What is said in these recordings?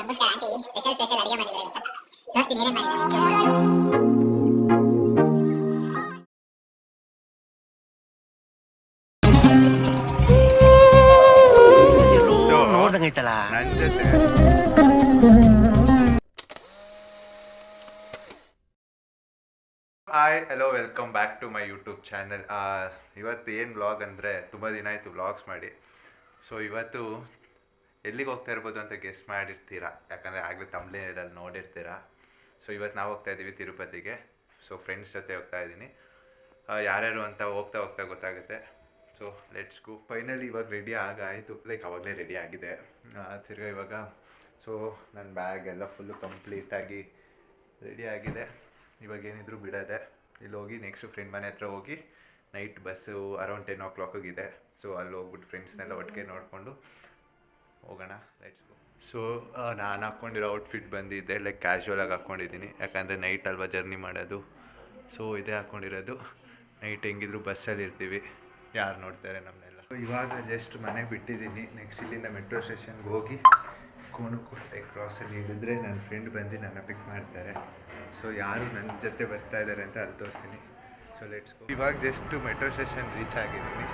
ನಮಸ್ಕಾರ aunty special ಅಡುಗೆ ಮಾಡಿದ್ದಾರೆ ಗೊತ್ತಾ? ತೋರಿಸ್ತೀನಿ ಏನೇನು ಮಾಡಿದ್ದಾರೆ. ನೋಡ್ದಂಗೈತಲ್ಲ ನನ್ನ ಜೊತೆ. Hi hello welcome back to my YouTube channel. ಇವತ್ತು ಏನು ವ್ಲಾಗ್ ಅಂದರೆ ತುಂಬ ದಿನ ಆಯಿತು ವ್ಲಾಗ್ಸ್ ಮಾಡಿ. ಸೊ ಇವತ್ತು ಎಲ್ಲಿಗೆ ಹೋಗ್ತಾ ಇರ್ಬೋದು ಅಂತ ಗೆಸ್ ಮಾಡಿರ್ತೀರಾ, ಯಾಕಂದರೆ ಆಗಲೇ ತಮಿಳ್ನಾಡಲ್ಲಿ ನೋಡಿರ್ತೀರಾ. ಸೊ ಇವತ್ತು ನಾವು ಹೋಗ್ತಾ ಇದ್ದೀವಿ ತಿರುಪತಿಗೆ. ಸೊ ಫ್ರೆಂಡ್ಸ್ ಜೊತೆ ಹೋಗ್ತಾ ಇದ್ದೀನಿ. ಯಾರ್ಯಾರು ಅಂತ ಹೋಗ್ತಾ ಹೋಗ್ತಾ ಗೊತ್ತಾಗುತ್ತೆ. So let's go. ಫೈನಲಿ ಇವಾಗ ರೆಡಿ ಆಗಾಯಿತು, ಲೈಕ್ ಅವಾಗಲೇ ರೆಡಿ ಆಗಿದೆ. ತಿರ್ಗಾ ಇವಾಗ ಸೊ ನನ್ನ ಬ್ಯಾಗ್ ಎಲ್ಲ ಫುಲ್ಲು ಕಂಪ್ಲೀಟಾಗಿ ರೆಡಿ ಆಗಿದೆ. ಇವಾಗ ಏನಿದ್ರು ಬಿಡೋದೆ. ಇಲ್ಲಿ ಹೋಗಿ ನೆಕ್ಸ್ಟ್ ಫ್ರೆಂಡ್ ಮನೆ ಹತ್ರ ಹೋಗಿ ನೈಟ್ ಬಸ್ಸು ಅರೌಂಡ್ 10 o'clock ಇದೆ. ಸೊ ಅಲ್ಲಿ ಹೋಗ್ಬಿಟ್ಟು ಫ್ರೆಂಡ್ಸ್ನೆಲ್ಲ ಒಟ್ಟಿಗೆ ನೋಡಿಕೊಂಡು ಹೋಗೋಣ. Let's go. ಸೊ ನಾನು ಹಾಕ್ಕೊಂಡಿರೋ ಔಟ್ಫಿಟ್ ಬಂದಿದ್ದೆ, ಲೈಕ್ ಕ್ಯಾಶುವಲಾಗಿ ಹಾಕ್ಕೊಂಡಿದ್ದೀನಿ, ಯಾಕಂದರೆ ನೈಟ್ ಅಲ್ವಾ ಜರ್ನಿ ಮಾಡೋದು. ಸೊ ಇದೇ ಹಾಕ್ಕೊಂಡಿರೋದು. ನೈಟ್ ಹೆಂಗಿದ್ರು ಬಸ್ಸಲ್ಲಿ ಇರ್ತೀವಿ, ಯಾರು ನೋಡ್ತಾರೆ ನಮ್ಮನ್ನೆಲ್ಲ. ಇವಾಗ ಜಸ್ಟ್ ಮನೆಗೆ ಬಿಟ್ಟಿದ್ದೀನಿ. ನೆಕ್ಸ್ಟ್ ಇಲ್ಲಿಂದ ಮೆಟ್ರೋ ಸ್ಟೇಷನ್ಗೆ ಹೋಗಿ ಕೋಣಕೋಟೆ ಕ್ರಾಸಲ್ಲಿ ಇಳಿದ್ರೆ ನನ್ನ ಫ್ರೆಂಡ್ ಬಂದು ನನ್ನ ಪಿಕ್ ಮಾಡ್ತಾರೆ. ಸೊ ಯಾರು ನನ್ನ ಜೊತೆ ಬರ್ತಾ ಇದ್ದಾರೆ ಅಂತ ಅಲ್ಲಿ ತೋರಿಸ್ತೀನಿ. So let's go. ಇವಾಗ ಜಸ್ಟ್ ಮೆಟ್ರೋ ಸ್ಟೇಷನ್ ರೀಚ್ ಆಗಿದ್ದೀನಿ.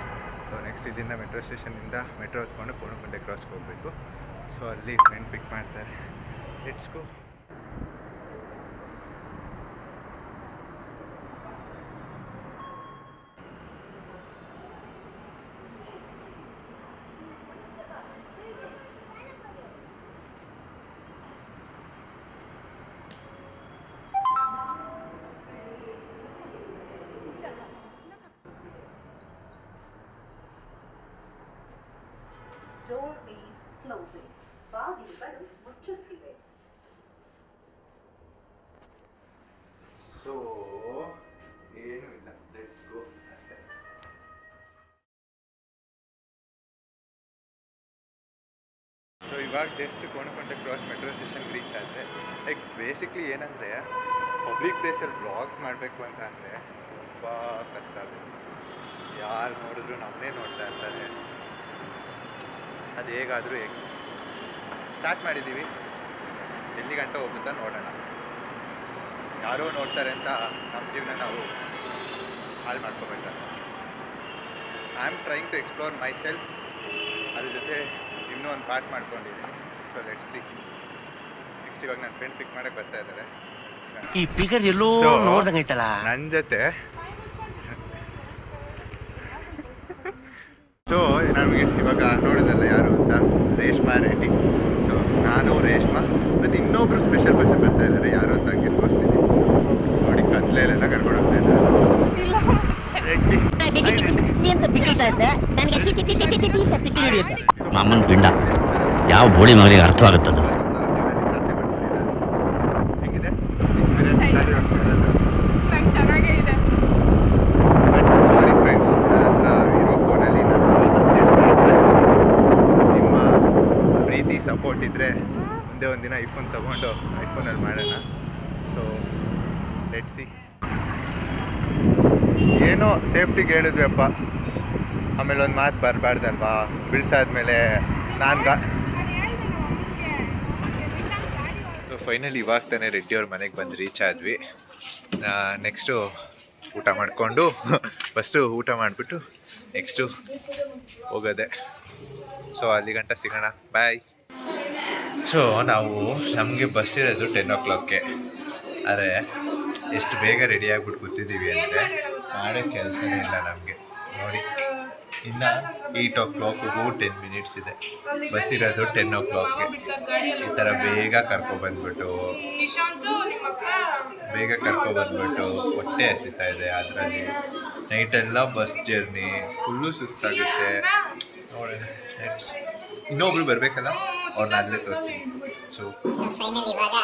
ಸೊ ನೆಕ್ಸ್ಟ್ ಇಲ್ಲಿಂದ ಮೆಟ್ರೋ ಸ್ಟೇಷನಿಂದ ಮೆಟ್ರೋ ಹೊತ್ಕೊಂಡು ಕೋಣಕೋಟೆ ಕ್ರಾಸ್ಗೆ ಹೋಗಬೇಕು. ಸೊ ಅಲ್ಲಿ ಫ್ರೆಂಡ್ ಪಿಕ್ ಮಾಡ್ತಾರೆ. Let's go. ಸೊ ಏನೂ ಇಲ್ಲ, ಲೆಟ್ಸ್ ಗೋ ಅಷ್ಟೇ. ಸೊ ಇವಾಗ ಜಸ್ಟ್ ಕೋಣಕೋಟೆ ಕ್ರಾಸ್ ಮೆಟ್ರೋ ಸ್ಟೇಷನ್ಗೆ ರೀಚ್ ಆದರೆ, ಲೈಕ್ ಬೇಸಿಕ್ಲಿ ಏನಂದರೆ ಪಬ್ಲಿಕ್ ಪ್ಲೇಸಲ್ಲಿ ವ್ಲಾಗ್ಸ್ ಮಾಡಬೇಕು ಅಂತ ಅಂದರೆ ತುಂಬ ಕಷ್ಟ ಆಗುತ್ತೆ. ಯಾರು ನೋಡಿದ್ರು ನಮ್ಮನ್ನೇ ನೋಡ್ತಾ ಇರ್ತಾರೆ. ಅದು ಹೇಗಾದರೂ ಹೇಗೆ ಸ್ಟಾರ್ಟ್ ಮಾಡಿದ್ದೀವಿ, ಎಲ್ಲಿ ಗಂಟೆ ಹೋಗುತ್ತಾ ನೋಡೋಣ. ಯಾರೋ ನೋಡ್ತಾರೆ ಅಂತ ನಮ್ಮ ಜೀವನ ನಾವು ಹಾಳು ಮಾಡ್ಕೋಬೇಕಲ್ಲ. I am trying to explore myself. ಅದ್ರ ಜೊತೆ ಇನ್ನೂ ಒಂದು ಪಾರ್ಟ್ ಮಾಡ್ಕೊಂಡಿದ್ದೀನಿ. So let's see. ನೆಕ್ಸ್ಟ್ ಇವಾಗ ನನ್ನ ಫ್ರೆಂಡ್ ಪಿಕ್ ಮಾಡೋಕ್ಕೆ ಬರ್ತಾ ಇದ್ದಾರೆ. ಈ ಫಿಗರ್ ಎಲ್ಲೋ ನೋಡ್ದಂಗೈತಲ್ಲ ನನ್ನ ಜೊತೆ. ಸೊ ನಮಗೆ ಇವಾಗ ನೋಡಿದಲ್ಲ ಯಾರು ಅಂತ, ರೇಷ್ಮಾ ರೆಡ್ಡಿ. ಸೊ ನಾನು ರೇಷ್ಮಾ ಮತ್ತು ಇನ್ನೊಬ್ರು ಸ್ಪೆಷಲ್ ಪರ್ಸನ್ ಬರ್ತಾ ಇದ್ದಾರೆ. ಯಾರು ಅಂತ ಹಂಗೆ ತೋರಿಸ್ತೀನಿ ನೋಡಿ. ಕತ್ಲೆಲ್ಲ ಕರ್ಕೊಂಡು ಹೋಗ್ತಾ ಇದ್ದಾರೆ. ಮಾಮನ್ ಪಿಂಡ ಯಾವ ಬೋಳಿ ಮಗನಿಗೆ ಅರ್ಥವಾಗುತ್ತದು. ಹೇಗಿದೆ ಚೆನ್ನಾಗಿದೆ. ಸಾರಿ ಫ್ರೆಂಡ್ಸ್, ನನ್ನ ಹತ್ರ ಇರೋ ಫೋನಲ್ಲಿ ನಾನು ಅಡ್ಜಸ್ಟ್ ಮಾಡ್ತಾರೆ. ನಿಮ್ಮ ಪ್ರೀತಿ ಸಪೋರ್ಟ್ ಇದ್ದರೆ ಮುಂದೆ ಒಂದಿನ ಐಫೋನ್ ತೊಗೊಂಡು ಐಫೋನಲ್ಲಿ ಮಾಡೋಣ. So let's see. ಏನೋ ಸೇಫ್ಟಿಗೆ ಹೇಳಿದ್ವಪ್ಪ, ಆಮೇಲೆ ಒಂದು ಮಾತು ಬರಬಾರ್ದಲ್ವಾ. ಬಿಡಿಸಾದ್ಮೇಲೆ ನಾನು ಫೈನಲಿ ಇವಾಗ ತಾನೇ ರೆಡ್ಡಿಯವ್ರ ಮನೆಗೆ ಬಂದು ರೀಚ್ ಆದ್ವಿ. ನೆಕ್ಸ್ಟು ಊಟ ಮಾಡಿಕೊಂಡು ಫಸ್ಟು ಊಟ ಮಾಡಿಬಿಟ್ಟು ನೆಕ್ಸ್ಟು ಹೋಗೋದೆ. ಸೊ ಅಲ್ಲಿ ಗಂಟ ಸಿಗೋಣ, ಬಾಯ್. ಸೊ ನಾವು ನಮಗೆ ಬಸ್ ಇರೋದು 10 o'clock. ಆದರೆ ಎಷ್ಟು ಬೇಗ ರೆಡಿ ಆಗಿಬಿಟ್ಟು ಕೂತಿದ್ದೀವಿ ಅಂದರೆ ಮಾಡೋ ಕೆಲಸನೇ ಇಲ್ಲ ನಮಗೆ. ನೋಡಿ, ಇನ್ನು 8 o'clock 10 minutes ಇದೆ. ಬಸ್ ಇರೋದು 10 o'clock. ಈ ಥರ ಬೇಗ ಕರ್ಕೊಬಂದ್ಬಿಟ್ಟು ಹೊಟ್ಟೆ ಹಸಿತಾ ಇದೆ. ಅದರಲ್ಲಿ ನೈಟೆಲ್ಲ ಬಸ್ ಜರ್ನಿ ಫುಲ್ಲು ಸುಸ್ತಾಗುತ್ತೆ. ನೋಡೋಣ, ಇನ್ನೊಬ್ರು ಬರಬೇಕಲ್ಲ, ಅವ್ರನ್ನ ಅಲ್ಲೇ ತೋರಿಸ್ತೀನಿ. ಸೊ ಫೈನಲ್ ಇವಾಗ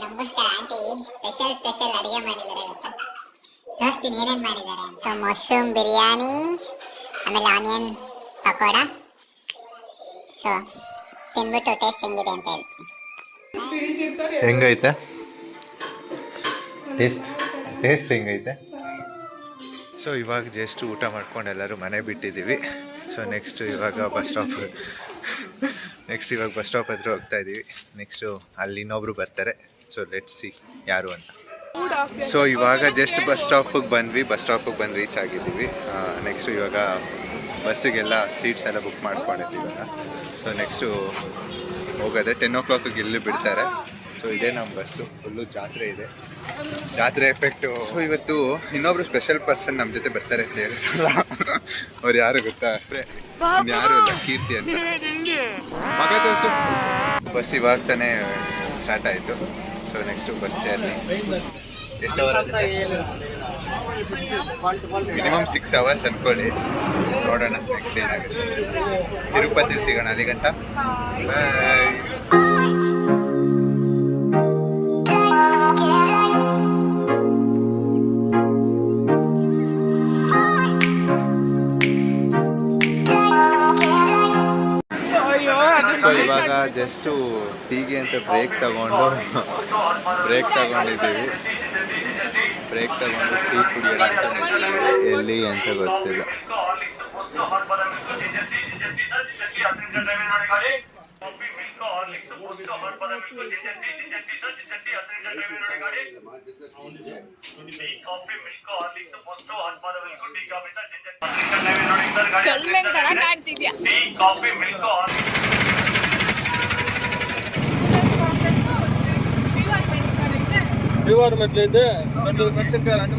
ನಮಸ್ಕಾರ ಆಂಟಿ ಸ್ಪೆಷಲ್ ಅಡುಗೆ ಮಾಡಿದ್ದಾರೆ ಗೊತ್ತಾ? ತೋರಿಸ್ತೀನಿ ಏನೇನು ಮಾಡಿದ್ದಾರೆ. ಸೊ ಮಶ್ರೂಮ್ ಬಿರಿಯಾನಿ, ಆಮೇಲೆ ಆನಿಯನ್ ಪಕೋಡ. ಸೊ ತಿಂದ್ಬಿಟ್ಟು ಟೇಸ್ಟ್ ಹೆಂಗಿದೆ ಅಂತ ಹೇಳ್ತೀನಿ. ಹೆಂಗೈತೆ ಟೇಸ್ಟ್ ಹೆಂಗೈತೆ? ಸೊ ಇವಾಗ ಜಸ್ಟ್ ಊಟ ಮಾಡ್ಕೊಂಡು ಎಲ್ಲರೂ ಮನೆ ಬಿಟ್ಟಿದ್ದೀವಿ. ಸೊ ನೆಕ್ಸ್ಟ್ ಇವಾಗ ಬಸ್ ಸ್ಟಾಪ್ ನೆಕ್ಸ್ಟ್ ಇವಾಗ ಬಸ್ ಸ್ಟಾಪ್ ಹತ್ರ ಹೋಗ್ತಾ ಇದ್ದೀವಿ. ನೆಕ್ಸ್ಟು ಅಲ್ಲಿ ಇನ್ನೊಬ್ರು ಬರ್ತಾರೆ. ಸೊ ಲೆಟ್ಸ್ ಸಿ ಯಾರು ಅಂತ. ಸೊ ಇವಾಗ ಜಸ್ಟ್ ಬಸ್ ಸ್ಟಾಪಿಗೆ ಬಂದು ರೀಚ್ ಆಗಿದ್ದೀವಿ. ನೆಕ್ಸ್ಟು ಇವಾಗ ಬಸ್ಸಿಗೆಲ್ಲ ಸೀಟ್ಸ್ ಎಲ್ಲ ಬುಕ್ ಮಾಡ್ಕೊಂಡಿದ್ದೀವಿ ಇವಾಗ. ಸೊ ನೆಕ್ಸ್ಟು ಹೋಗೋದೆ 10 o'clock ಇಲ್ಲಿ ಬಿಡ್ತಾರೆ. ಸೊ ಇದೇ ನಮ್ಮ ಬಸ್ಸು. ಫುಲ್ಲು ಜಾತ್ರೆ ಇದೆ, ಜಾತ್ರೆ ಎಫೆಕ್ಟು. ಸೊ ಇವತ್ತು ಇನ್ನೊಬ್ರು ಸ್ಪೆಷಲ್ ಪರ್ಸನ್ ನಮ್ಮ ಜೊತೆ ಬರ್ತಾರೆ ಅಂತ ಹೇಳಿದ್ರಲ್ಲ, ಅವ್ರು ಯಾರು ಗೊತ್ತಾ? ಯಾರು ಇಲ್ಲ, ಕೀರ್ತಿ ಅಂತ. ಮಗ ತೋರಿಸು. ಬಸ್ ಇವಾಗ ತಾನೇ ಸ್ಟಾರ್ಟ್ ಆಯಿತು. ಸೊ ನೆಕ್ಸ್ಟು ಬಸ್ ಜರ್ನಿ ಎಷ್ಟು ಅವರ್ ಆಗುತ್ತೆ? ಮಿನಿಮಮ್ 6 hours ಅಂದ್ಕೊಳ್ಳಿ. ನೋಡೋಣ ನೆಕ್ಸ್ಟ್ ಏನಾಗುತ್ತೆ. ತಿರುಪತಿಲಿ ಸಿಗೋಣ. ಅಲ್ಲಿಗಂಟ ಬಾಯ್. ಸೊ ಇವಾಗ ಜಸ್ಟು ಟೀಗೆ ಅಂತ ಬ್ರೇಕ್ ತಗೊಂಡಿದ್ದೀವಿ. ಬ್ರೇಕ್ ತಗೊಂಡು ಟೀ ಕುಡಿಯೋಣ ಅಂತ ಎಲ್ಲಿ ಅಂತ ಗೊತ್ತಿಲ್ಲ. रिवार्ड म्हटले ते चक्कर आणि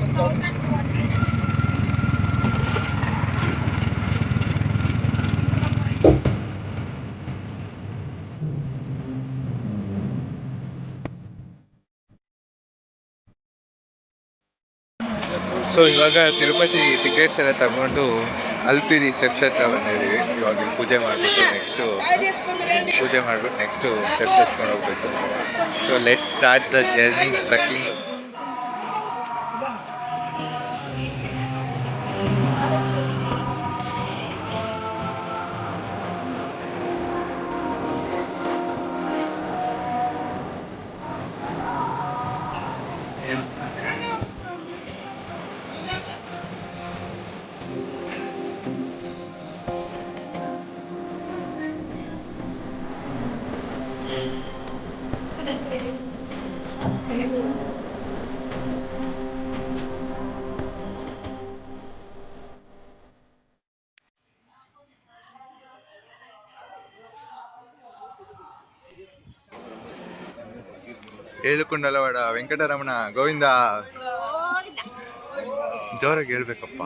ಸೊ ಇವಾಗ ತಿರುಪತಿ ಟಿಕೆಟ್ಸ್ ಎಲ್ಲ ತಗೊಂಡು ಅಲ್ಪಿರಿ ಸ್ಟೆಪ್ಸ್ ಹತ್ರ ಬಂದಿದ್ದೀವಿ. ಇವಾಗ ಪೂಜೆ ಮಾಡಿಬಿಟ್ಟು ನೆಕ್ಸ್ಟು ಸ್ಟೆಪ್ಸ್ ಹತ್ಕೊಂಡು ಹೋಗ್ಬೇಕು. So let start the journey trekking. Yedukondalavada Venkataramana Govinda. ಜೋರಾಗಿ ಹೇಳ್ಬೇಕಪ್ಪ.